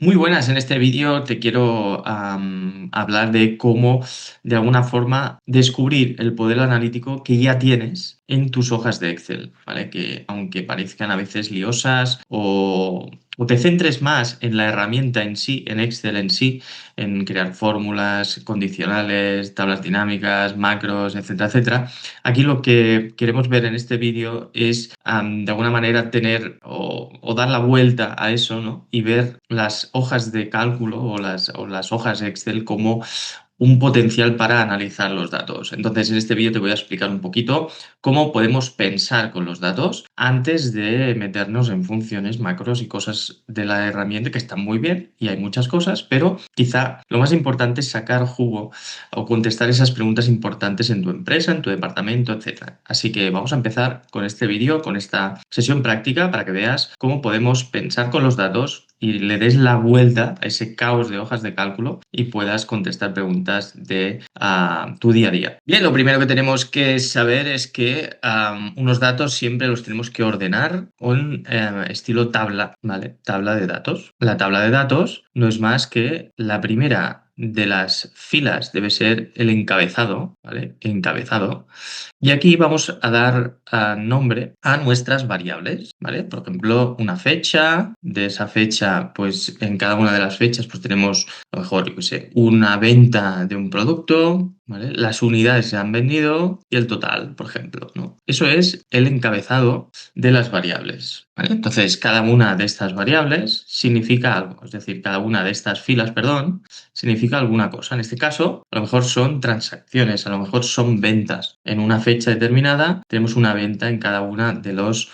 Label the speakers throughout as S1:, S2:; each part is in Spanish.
S1: Muy buenas, en este vídeo te quiero hablar de cómo de alguna forma descubrir el poder analítico que ya tienes en tus hojas de Excel, ¿vale? Que aunque parezcan a veces liosas o te centres más en la herramienta en sí, en Excel en sí, en crear fórmulas, condicionales, tablas dinámicas, macros, etcétera, etcétera. Aquí lo que queremos ver en este vídeo es de alguna manera tener o dar la vuelta a eso, ¿no? Y ver las hojas de cálculo o las hojas Excel como un potencial para analizar los datos. Entonces, en este vídeo te voy a explicar un poquito cómo podemos pensar con los datos antes de meternos en funciones, macros y cosas de la herramienta que están muy bien y hay muchas cosas, pero quizá lo más importante es sacar jugo o contestar esas preguntas importantes en tu empresa, en tu departamento, etcétera. Así que vamos a empezar con este vídeo, con esta sesión práctica para que veas cómo podemos pensar con los datos y le des la vuelta a ese caos de hojas de cálculo y puedas contestar preguntas de tu día a día. Bien, lo primero que tenemos que saber es que unos datos siempre los tenemos que ordenar en estilo tabla, ¿vale? Tabla de datos. La tabla de datos no es más que la primera de las filas debe ser el encabezado, ¿vale? Encabezado. Y aquí vamos a dar nombre a nuestras variables, ¿vale? Por ejemplo, una fecha. De esa fecha, pues en cada una de las fechas, pues tenemos, a lo mejor, yo qué sé, una venta de un producto, ¿vale? Las unidades se han vendido y el total, por ejemplo, ¿no? Eso es el encabezado de las variables, ¿vale? Entonces, cada una de estas variables significa algo, es decir, cada una de estas filas, perdón, significa alguna cosa. En este caso, a lo mejor son transacciones, a lo mejor son ventas. En una fecha determinada tenemos una venta en cada una de los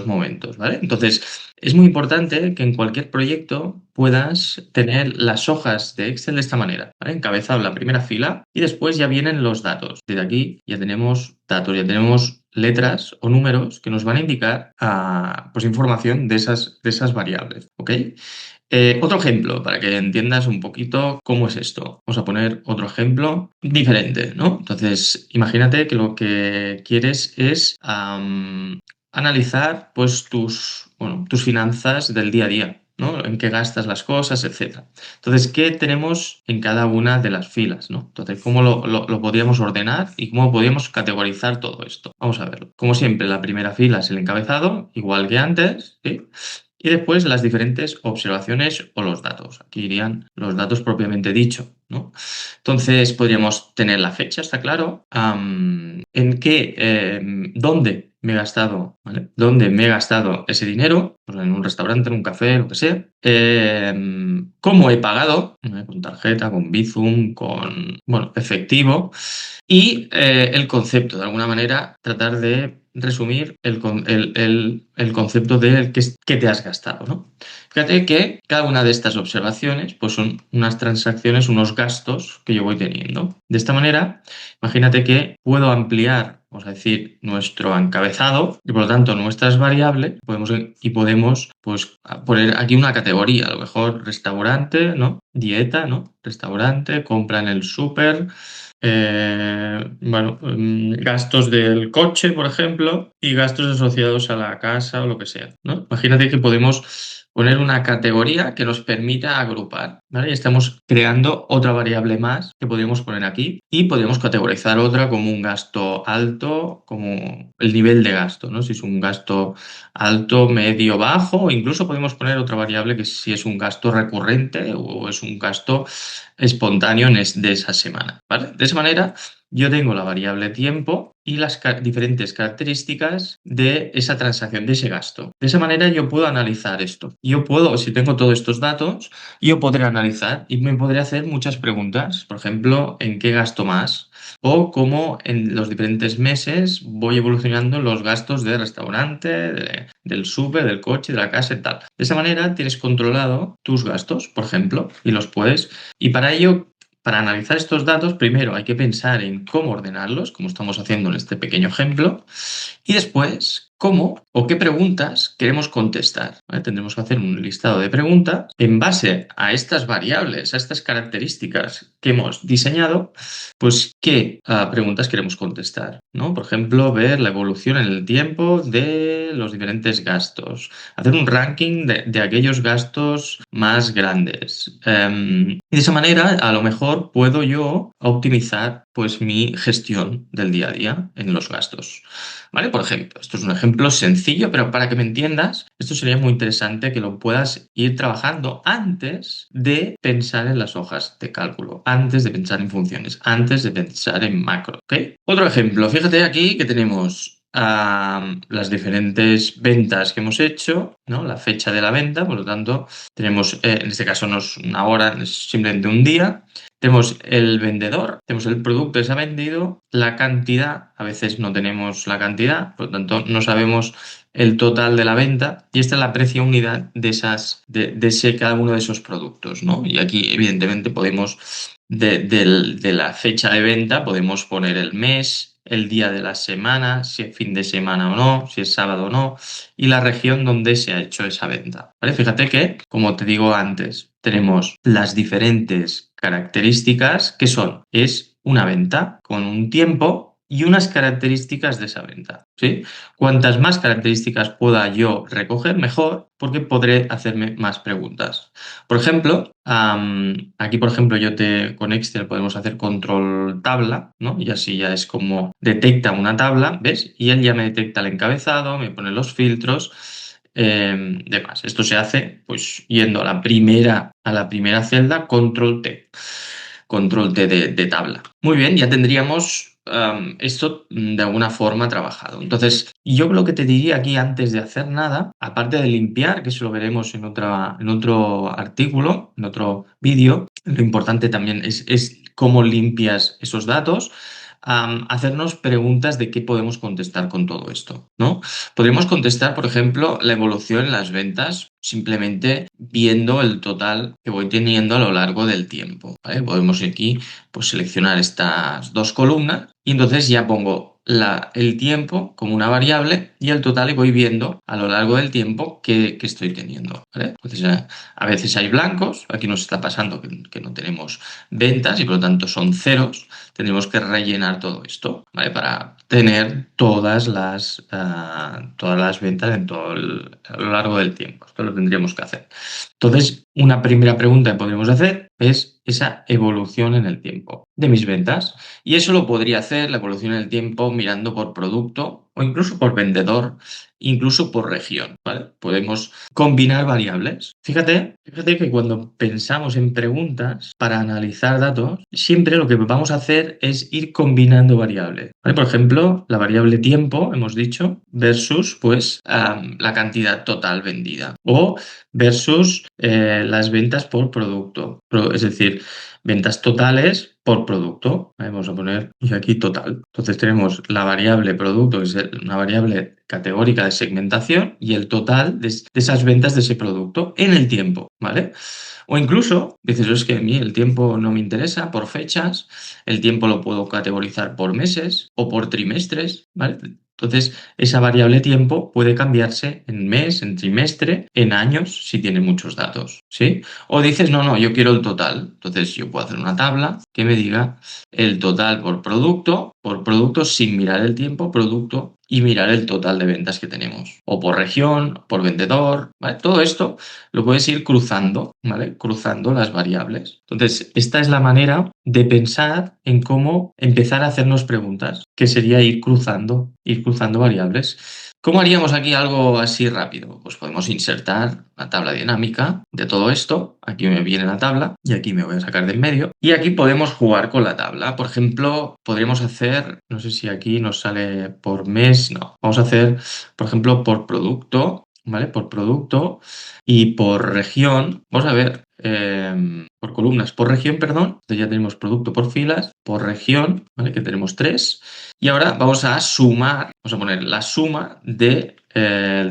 S1: momentos, ¿vale? Entonces, es muy importante que en cualquier proyecto puedas tener las hojas de Excel de esta manera, ¿vale? Encabezado la primera fila y después ya vienen los datos. Desde aquí ya tenemos datos, ya tenemos letras o números que nos van a indicar pues información de esas variables, ¿ok? Otro ejemplo, para que entiendas un poquito cómo es esto. Vamos a poner otro ejemplo diferente, ¿no? Entonces, imagínate que lo que quieres es analizar pues tus finanzas del día a día, ¿no? En qué gastas las cosas, etcétera. Entonces, ¿qué tenemos en cada una de las filas, ¿no? Entonces, ¿cómo lo podríamos ordenar y cómo podríamos categorizar todo esto? Vamos a verlo. Como siempre, la primera fila es el encabezado, igual que antes, ¿sí? Y después las diferentes observaciones o los datos. Aquí irían los datos propiamente dicho, ¿no? Entonces podríamos tener la fecha, está claro. ¿Dónde me he gastado, ¿vale? ¿Dónde me he gastado ese dinero? Pues en un restaurante, en un café, lo que sea. ¿Cómo he pagado? ¿Vale? Con tarjeta, con Bizum, con, bueno, efectivo. Y el concepto, de alguna manera, tratar de resumir el concepto de qué te has gastado, ¿no? Fíjate que cada una de estas observaciones pues son unas transacciones, unos gastos que yo voy teniendo. De esta manera, imagínate que puedo ampliar, vamos a decir, nuestro encabezado y por lo tanto nuestras variables podemos pues poner aquí una categoría, a lo mejor restaurante, ¿no? Dieta, ¿no? Restaurante, compra en el súper, gastos del coche, por ejemplo, y gastos asociados a la casa o lo que sea, ¿no? Imagínate que podemos poner una categoría que nos permita agrupar, ¿vale? Y estamos creando otra variable más que podríamos poner aquí y podríamos categorizar otra como un gasto alto, como el nivel de gasto, ¿no? Si es un gasto alto, medio, bajo, o incluso podemos poner otra variable que si es un gasto recurrente o es un gasto espontáneo de esa semana, ¿vale? De esa manera yo tengo la variable tiempo y las diferentes características de esa transacción, de ese gasto. De esa manera yo puedo analizar esto. Yo puedo, si tengo todos estos datos, yo podré analizar y me podré hacer muchas preguntas. Por ejemplo, ¿en qué gasto más? O cómo en los diferentes meses voy evolucionando los gastos de restaurante, del súper, del coche, de la casa y tal. De esa manera tienes controlado tus gastos, por ejemplo, y los puedes. Y para ello, para analizar estos datos, primero hay que pensar en cómo ordenarlos, como estamos haciendo en este pequeño ejemplo, y después cómo o qué preguntas queremos contestar, ¿vale? Tendremos que hacer un listado de preguntas en base a estas variables, a estas características que hemos diseñado, pues qué preguntas queremos contestar, ¿no? Por ejemplo, ver la evolución en el tiempo de los diferentes gastos, hacer un ranking de aquellos gastos más grandes. Y de esa manera, a lo mejor puedo yo optimizar pues mi gestión del día a día en los gastos. ¿Vale? Por ejemplo, esto es un ejemplo sencillo, pero para que me entiendas, esto sería muy interesante que lo puedas ir trabajando antes de pensar en las hojas de cálculo, antes de pensar en funciones, antes de pensar en macro, ¿ok? Otro ejemplo, fíjate aquí que tenemos las diferentes ventas que hemos hecho, ¿no? La fecha de la venta, por lo tanto, tenemos, en este caso no es una hora, es simplemente un día. Tenemos el vendedor, tenemos el producto que se ha vendido, la cantidad, a veces no tenemos la cantidad, por lo tanto no sabemos el total de la venta y esta es la precio unidad de cada uno de esos productos, ¿no? Y aquí evidentemente podemos, de la fecha de venta, podemos poner el mes, el día de la semana, si es fin de semana o no, si es sábado o no, y la región donde se ha hecho esa venta, ¿vale? Fíjate que, como te digo antes, tenemos las diferentes características que son, es una venta con un tiempo y unas características de esa venta, ¿sí? Cuantas más características pueda yo recoger, mejor, porque podré hacerme más preguntas. Por ejemplo, aquí, por ejemplo, con Excel podemos hacer control tabla, ¿no? Y así ya es como detecta una tabla, ¿ves? Y él ya me detecta el encabezado, me pone los filtros, demás. Esto se hace pues yendo a la primera celda, control T de tabla. Muy bien, ya tendríamos esto de alguna forma trabajado. Entonces, yo lo que te diría aquí antes de hacer nada, aparte de limpiar, que eso lo veremos en otro artículo, en otro vídeo, lo importante también es cómo limpias esos datos. Hacernos preguntas de qué podemos contestar con todo esto, ¿no? Podríamos contestar, por ejemplo, la evolución en las ventas simplemente viendo el total que voy teniendo a lo largo del tiempo, ¿vale? Podemos aquí pues, seleccionar estas dos columnas y entonces ya pongo el tiempo como una variable y el total y voy viendo a lo largo del tiempo que estoy teniendo, ¿vale? Entonces a veces hay blancos, aquí nos está pasando que no tenemos ventas y por lo tanto son ceros, tendremos que rellenar todo esto, ¿vale? Para tener todas las ventas a lo largo del tiempo. Esto lo tendríamos que hacer. Entonces, una primera pregunta que podríamos hacer es esa evolución en el tiempo de mis ventas. Y eso lo podría hacer, la evolución en el tiempo, mirando por producto o incluso por vendedor, incluso por región, ¿vale? Podemos combinar variables. Fíjate que cuando pensamos en preguntas para analizar datos, siempre lo que vamos a hacer es ir combinando variables, ¿vale? Por ejemplo, la variable tiempo, hemos dicho, versus pues la cantidad total vendida o versus las ventas por producto, es decir, ventas totales por producto. Vamos a poner y aquí total. Entonces tenemos la variable producto, que es una variable categórica de segmentación, y el total de esas ventas de ese producto en el tiempo, ¿vale? O incluso, dices, es que a mí el tiempo no me interesa por fechas, el tiempo lo puedo categorizar por meses o por trimestres, ¿vale? Entonces, esa variable tiempo puede cambiarse en mes, en trimestre, en años, si tiene muchos datos, ¿sí? O dices, no, yo quiero el total. Entonces, yo puedo hacer una tabla que me diga el total por producto sin mirar el tiempo, producto, y mirar el total de ventas que tenemos. O por región, por vendedor, ¿vale? Todo esto lo puedes ir cruzando, ¿vale? Cruzando las variables. Entonces, esta es la manera de pensar en cómo empezar a hacernos preguntas, que sería ir cruzando variables. ¿Cómo haríamos aquí algo así rápido? Pues podemos insertar la tabla dinámica de todo esto. Aquí me viene la tabla y aquí me voy a sacar de en medio. Y aquí podemos jugar con la tabla. Por ejemplo, podríamos hacer, no sé si aquí nos sale por mes, no. Vamos a hacer, por ejemplo, por producto, ¿vale? Por producto y por región. Vamos a ver, por columnas, por región, perdón. Entonces ya tenemos producto por filas, por región, ¿vale? Que tenemos 3. Y ahora vamos a sumar, vamos a poner la suma del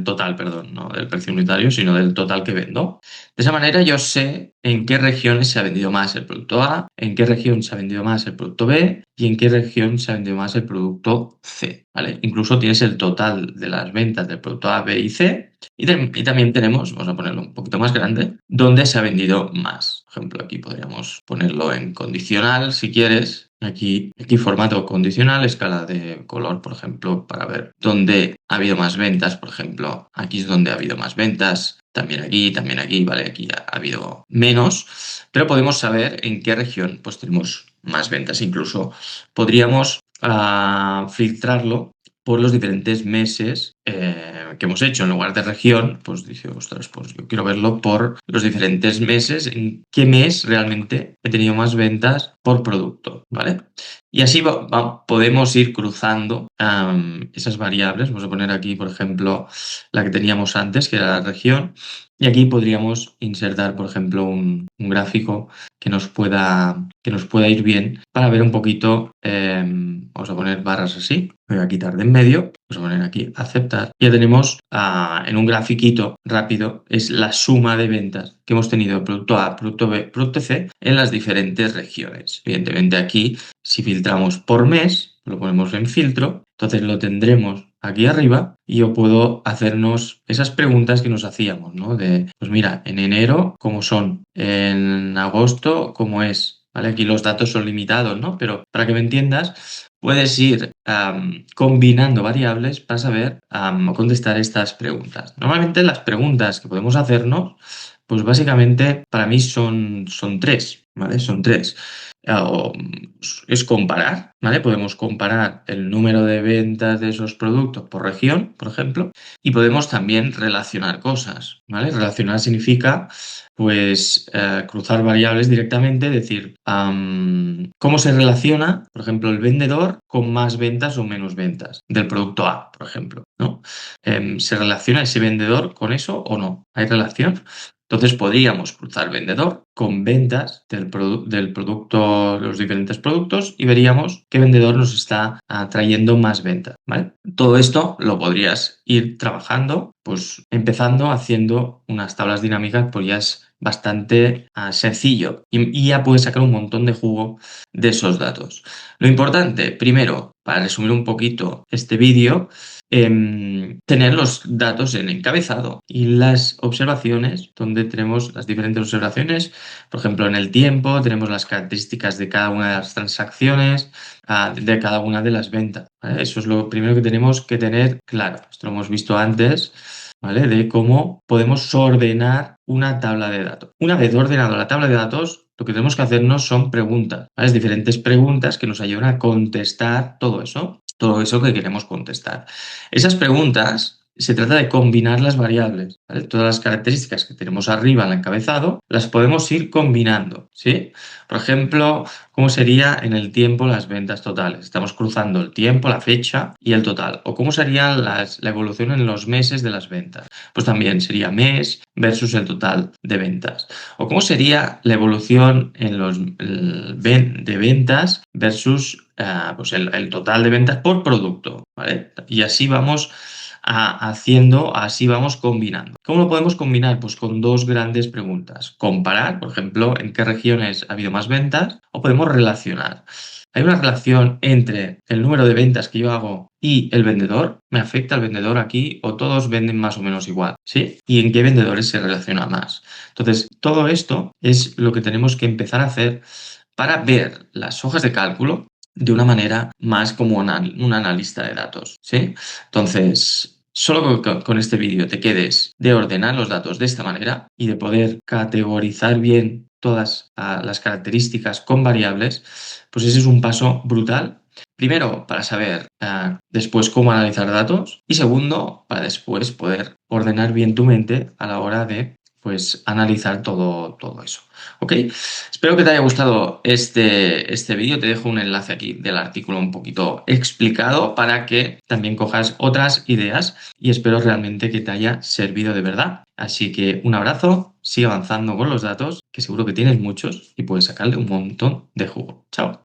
S1: total, perdón, no del precio unitario, sino del total que vendo. De esa manera yo sé en qué regiones se ha vendido más el producto A, en qué región se ha vendido más el producto B y en qué región se ha vendido más el producto C, ¿vale? Incluso tienes el total de las ventas del producto A, B y C y también tenemos, vamos a ponerlo un poquito más grande, dónde se ha vendido más. Por ejemplo, aquí podríamos ponerlo en condicional si quieres. Aquí formato condicional, escala de color, por ejemplo, para ver dónde ha habido más ventas, por ejemplo. Aquí es donde ha habido más ventas. También aquí, ¿vale? Aquí ha habido menos, pero podemos saber en qué región pues tenemos más ventas. Incluso podríamos filtrarlo por los diferentes meses que hemos hecho. En lugar de región, pues dice, ostras, pues yo quiero verlo por los diferentes meses, en qué mes realmente he tenido más ventas por producto, ¿vale? Y así podemos ir cruzando esas variables. Vamos a poner aquí, por ejemplo, la que teníamos antes, que era la región, y aquí podríamos insertar, por ejemplo, un gráfico que nos pueda ir bien para ver un poquito. Vamos a poner barras así, voy a quitar de en medio, vamos a poner aquí aceptar. Ya tenemos en un grafiquito rápido, es la suma de ventas que hemos tenido de producto A, producto B, producto C en las diferentes regiones. Evidentemente aquí, si filtramos por mes, lo ponemos en filtro, entonces lo tendremos aquí arriba y yo puedo hacernos esas preguntas que nos hacíamos, ¿no? De, pues mira, en enero, ¿cómo son? En agosto, ¿cómo es? ¿Vale? Aquí los datos son limitados, ¿no? Pero para que me entiendas, puedes ir combinando variables para saber contestar estas preguntas. Normalmente las preguntas que podemos hacernos, pues básicamente para mí son tres, ¿vale? Son tres. Es comparar, ¿vale? Podemos comparar el número de ventas de esos productos por región, por ejemplo, y podemos también relacionar cosas, ¿vale? Relacionar significa, pues, cruzar variables directamente, decir, cómo se relaciona, por ejemplo, el vendedor con más ventas o menos ventas del producto A, por ejemplo, ¿no? ¿Se relaciona ese vendedor con eso o no? ¿Hay relación? Entonces podríamos cruzar vendedor con ventas del producto, los diferentes productos y veríamos qué vendedor nos está trayendo más ventas, ¿vale? Todo esto lo podrías ir trabajando, pues empezando haciendo unas tablas dinámicas, pues ya es bastante sencillo y ya puedes sacar un montón de jugo de esos datos. Lo importante, primero, para resumir un poquito este vídeo, tener los datos en encabezado y las observaciones, donde tenemos las diferentes observaciones, por ejemplo, en el tiempo, tenemos las características de cada una de las transacciones, de cada una de las ventas, ¿vale? Eso es lo primero que tenemos que tener claro. Esto lo hemos visto antes, ¿vale? De cómo podemos ordenar una tabla de datos. Una vez ordenado la tabla de datos, lo que tenemos que hacernos son preguntas, ¿vale? Diferentes preguntas que nos ayudan a contestar todo eso que queremos contestar. Esas preguntas se trata de combinar las variables, ¿vale? Todas las características que tenemos arriba en el encabezado las podemos ir combinando, ¿sí? Por ejemplo, ¿cómo sería en el tiempo las ventas totales? Estamos cruzando el tiempo, la fecha y el total. ¿O cómo sería la evolución en los meses de las ventas? Pues también sería mes versus el total de ventas. ¿O cómo sería la evolución en de ventas versus pues el total de ventas por producto, ¿vale? Y así vamos así vamos combinando. ¿Cómo lo podemos combinar? Pues con dos grandes preguntas. Comparar, por ejemplo, en qué regiones ha habido más ventas, o podemos relacionar. ¿Hay una relación entre el número de ventas que yo hago y el vendedor? ¿Me afecta el vendedor aquí o todos venden más o menos igual? ¿Sí? ¿Y en qué vendedores se relaciona más? Entonces, todo esto es lo que tenemos que empezar a hacer para ver las hojas de cálculo de una manera más como un analista de datos, ¿sí? Entonces, solo con este vídeo te quedes de ordenar los datos de esta manera y de poder categorizar bien todas las características con variables, pues ese es un paso brutal. Primero, para saber después cómo analizar datos y segundo, para después poder ordenar bien tu mente a la hora de pues analizar todo eso. ¿Ok? Espero que te haya gustado este vídeo. Te dejo un enlace aquí del artículo un poquito explicado para que también cojas otras ideas y espero realmente que te haya servido de verdad. Así que un abrazo, sigue avanzando con los datos, que seguro que tienes muchos y puedes sacarle un montón de jugo. Chao.